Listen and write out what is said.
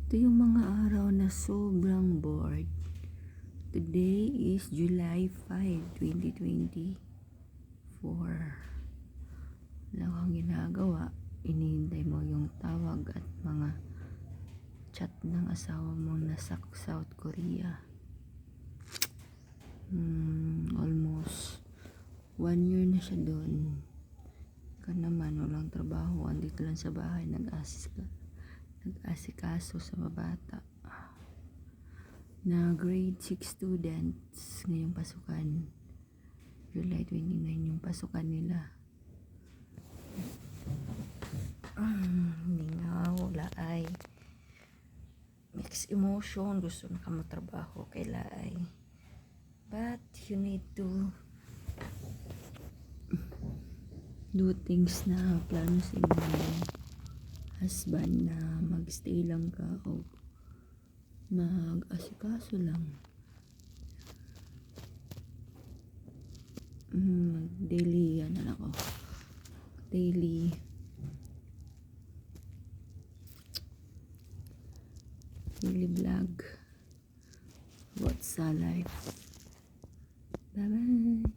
Ito yung mga araw na sobrang bored. Today is July 5, 2024. Wala kang ginagawa. Inihintay mo yung tawag at mga chat ng asawa mo nasa South Korea. Almost 1 year na siya doon. Ka naman, walang trabaho. Andito lang sa bahay, nag-asikaso sa mabata. Na grade 6 students ngayong pasukan. July 29 yung pasukan nila. Hindi nga, wala ay mixed emotion. Gusto na ka matrabaho kay laay. But you need to do things na plano sa inyong husband na magstay lang ka o mag-asikaso lang. Daily vlog what's sa life. Bye bye.